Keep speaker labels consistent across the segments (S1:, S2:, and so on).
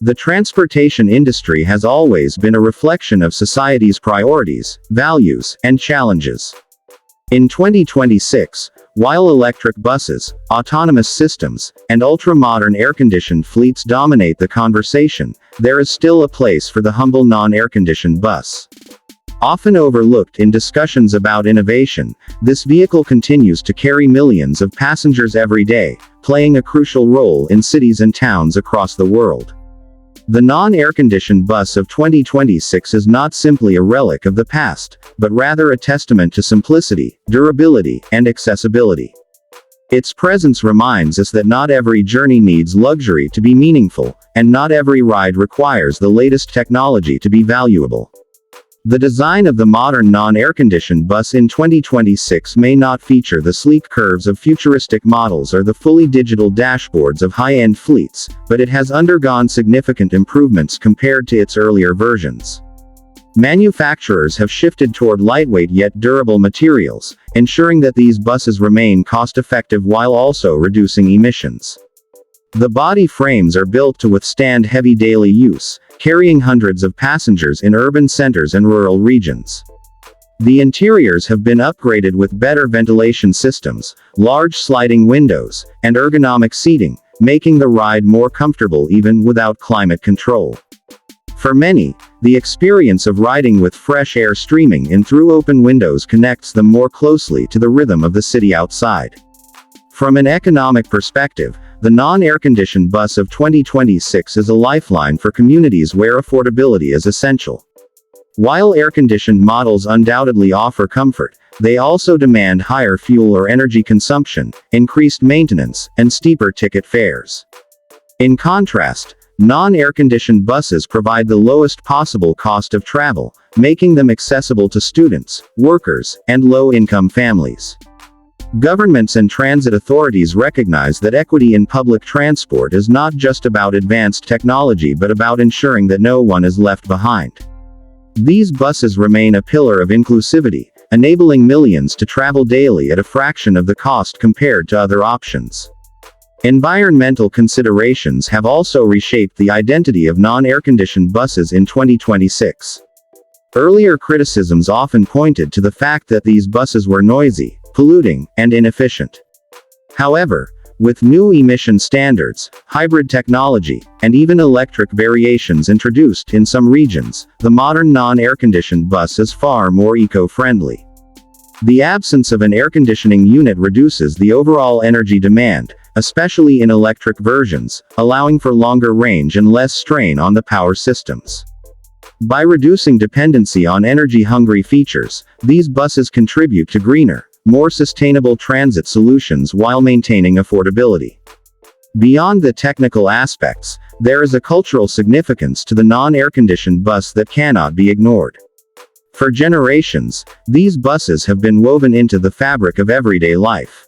S1: The transportation industry has always been a reflection of society's priorities, values, and challenges. In 2026, while electric buses, autonomous systems, and ultra-modern air-conditioned fleets dominate the conversation, there is still a place for the humble non-air-conditioned bus. Often overlooked in discussions about innovation, this vehicle continues to carry millions of passengers every day, playing a crucial role in cities and towns across the world. The non-air-conditioned bus of 2026 is not simply a relic of the past, but rather a testament to simplicity, durability, and accessibility. Its presence reminds us that not every journey needs luxury to be meaningful, and not every ride requires the latest technology to be valuable. The design of the modern non-air-conditioned bus in 2026 may not feature the sleek curves of futuristic models or the fully digital dashboards of high-end fleets, but it has undergone significant improvements compared to its earlier versions. Manufacturers have shifted toward lightweight yet durable materials, ensuring that these buses remain cost-effective while also reducing emissions. The body frames are built to withstand heavy daily use, carrying hundreds of passengers in urban centers and rural regions. The interiors have been upgraded with better ventilation systems, large sliding windows, and ergonomic seating, making the ride more comfortable even without climate control. For many, the experience of riding with fresh air streaming in through open windows connects them more closely to the rhythm of the city outside. From an economic perspective, the non-air-conditioned bus of 2026 is a lifeline for communities where affordability is essential. While air-conditioned models undoubtedly offer comfort, they also demand higher fuel or energy consumption, increased maintenance, and steeper ticket fares. In contrast, non-air-conditioned buses provide the lowest possible cost of travel, making them accessible to students, workers, and low-income families. Governments and transit authorities recognize that equity in public transport is not just about advanced technology but about ensuring that no one is left behind. These buses remain a pillar of inclusivity, enabling millions to travel daily at a fraction of the cost compared to other options. Environmental considerations have also reshaped the identity of non-air-conditioned buses in 2026. Earlier criticisms often pointed to the fact that these buses were noisy, polluting, and inefficient. However, with new emission standards, hybrid technology, and even electric variations introduced in some regions, the modern non-air-conditioned bus is far more eco-friendly. The absence of an air conditioning unit reduces the overall energy demand, especially in electric versions, allowing for longer range and less strain on the power systems. By reducing dependency on energy-hungry features, these buses contribute to greener, more sustainable transit solutions while maintaining affordability. Beyond the technical aspects, there is a cultural significance to the non-air-conditioned bus that cannot be ignored. For generations, these buses have been woven into the fabric of everyday life.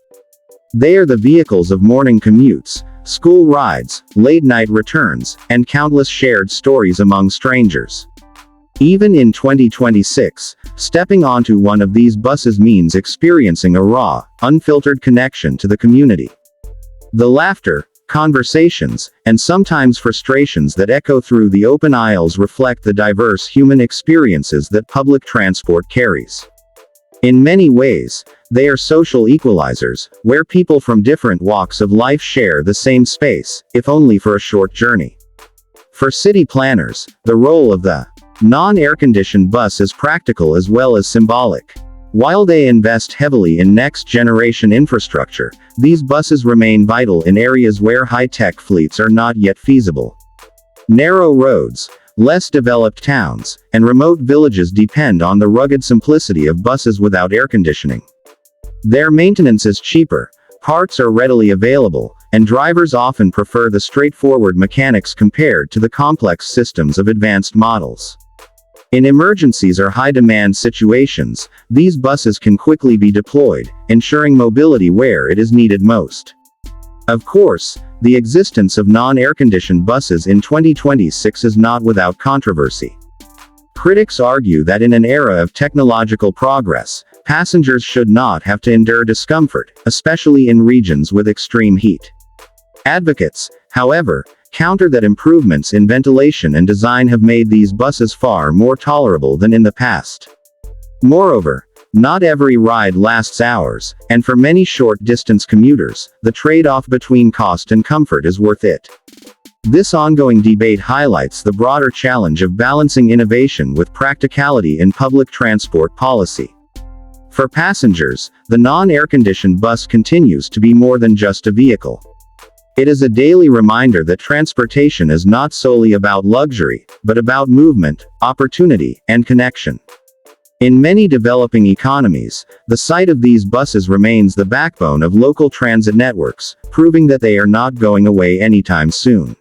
S1: They are the vehicles of morning commutes, school rides, late-night returns, and countless shared stories among strangers. Even in 2026, stepping onto one of these buses means experiencing a raw, unfiltered connection to the community. The laughter, conversations, and sometimes frustrations that echo through the open aisles reflect the diverse human experiences that public transport carries. In many ways, they are social equalizers, where people from different walks of life share the same space, if only for a short journey. For city planners, the role of the non-air-conditioned bus is practical as well as symbolic. While they invest heavily in next-generation infrastructure, these buses remain vital in areas where high-tech fleets are not yet feasible. Narrow roads, less developed towns, and remote villages depend on the rugged simplicity of buses without air conditioning. Their maintenance is cheaper, parts are readily available, and drivers often prefer the straightforward mechanics compared to the complex systems of advanced models. In emergencies or high-demand situations, these buses can quickly be deployed, ensuring mobility where it is needed most. Of course, the existence of non-air-conditioned buses in 2026 is not without controversy. Critics argue that in an era of technological progress, Passengers should not have to endure discomfort, especially in regions with extreme heat. Advocates, however, counter that improvements in ventilation and design have made these buses far more tolerable than in the past. Moreover, not every ride lasts hours, and for many short-distance commuters, the trade-off between cost and comfort is worth it. This ongoing debate highlights the broader challenge of balancing innovation with practicality in public transport policy. For passengers, the non-air-conditioned bus continues to be more than just a vehicle. It is a daily reminder that transportation is not solely about luxury, but about movement, opportunity, and connection. In many developing economies, the sight of these buses remains the backbone of local transit networks, proving that they are not going away anytime soon.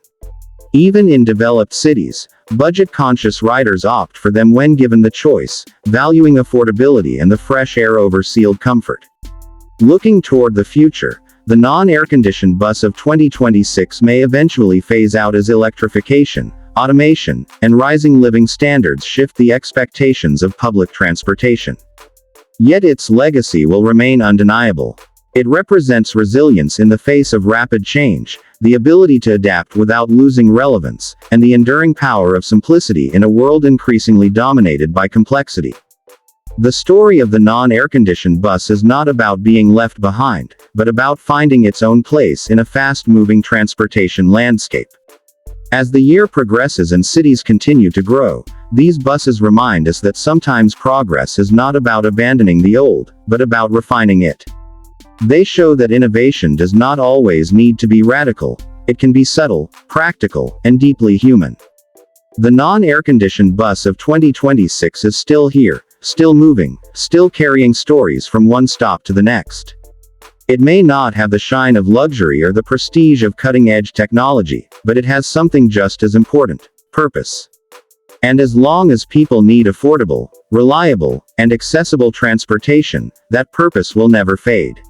S1: Even in developed cities, budget-conscious riders opt for them when given the choice, valuing affordability and the fresh air over sealed comfort. Looking toward the future, the non-air-conditioned bus of 2026 may eventually phase out as electrification, automation, and rising living standards shift the expectations of public transportation. Yet its legacy will remain undeniable. It represents resilience in the face of rapid change, the ability to adapt without losing relevance, and the enduring power of simplicity in a world increasingly dominated by complexity. The story of the non-air-conditioned bus is not about being left behind, but about finding its own place in a fast-moving transportation landscape. As the year progresses and cities continue to grow, these buses remind us that sometimes progress is not about abandoning the old, but about refining it. They show that innovation does not always need to be radical. It can be subtle, practical, and deeply human. The non-air-conditioned bus of 2026 is still here, still moving, still carrying stories from one stop to the next. It may not have the shine of luxury or the prestige of cutting-edge technology, but it has something just as important: purpose. And as long as people need affordable, reliable, and accessible transportation, that purpose will never fade.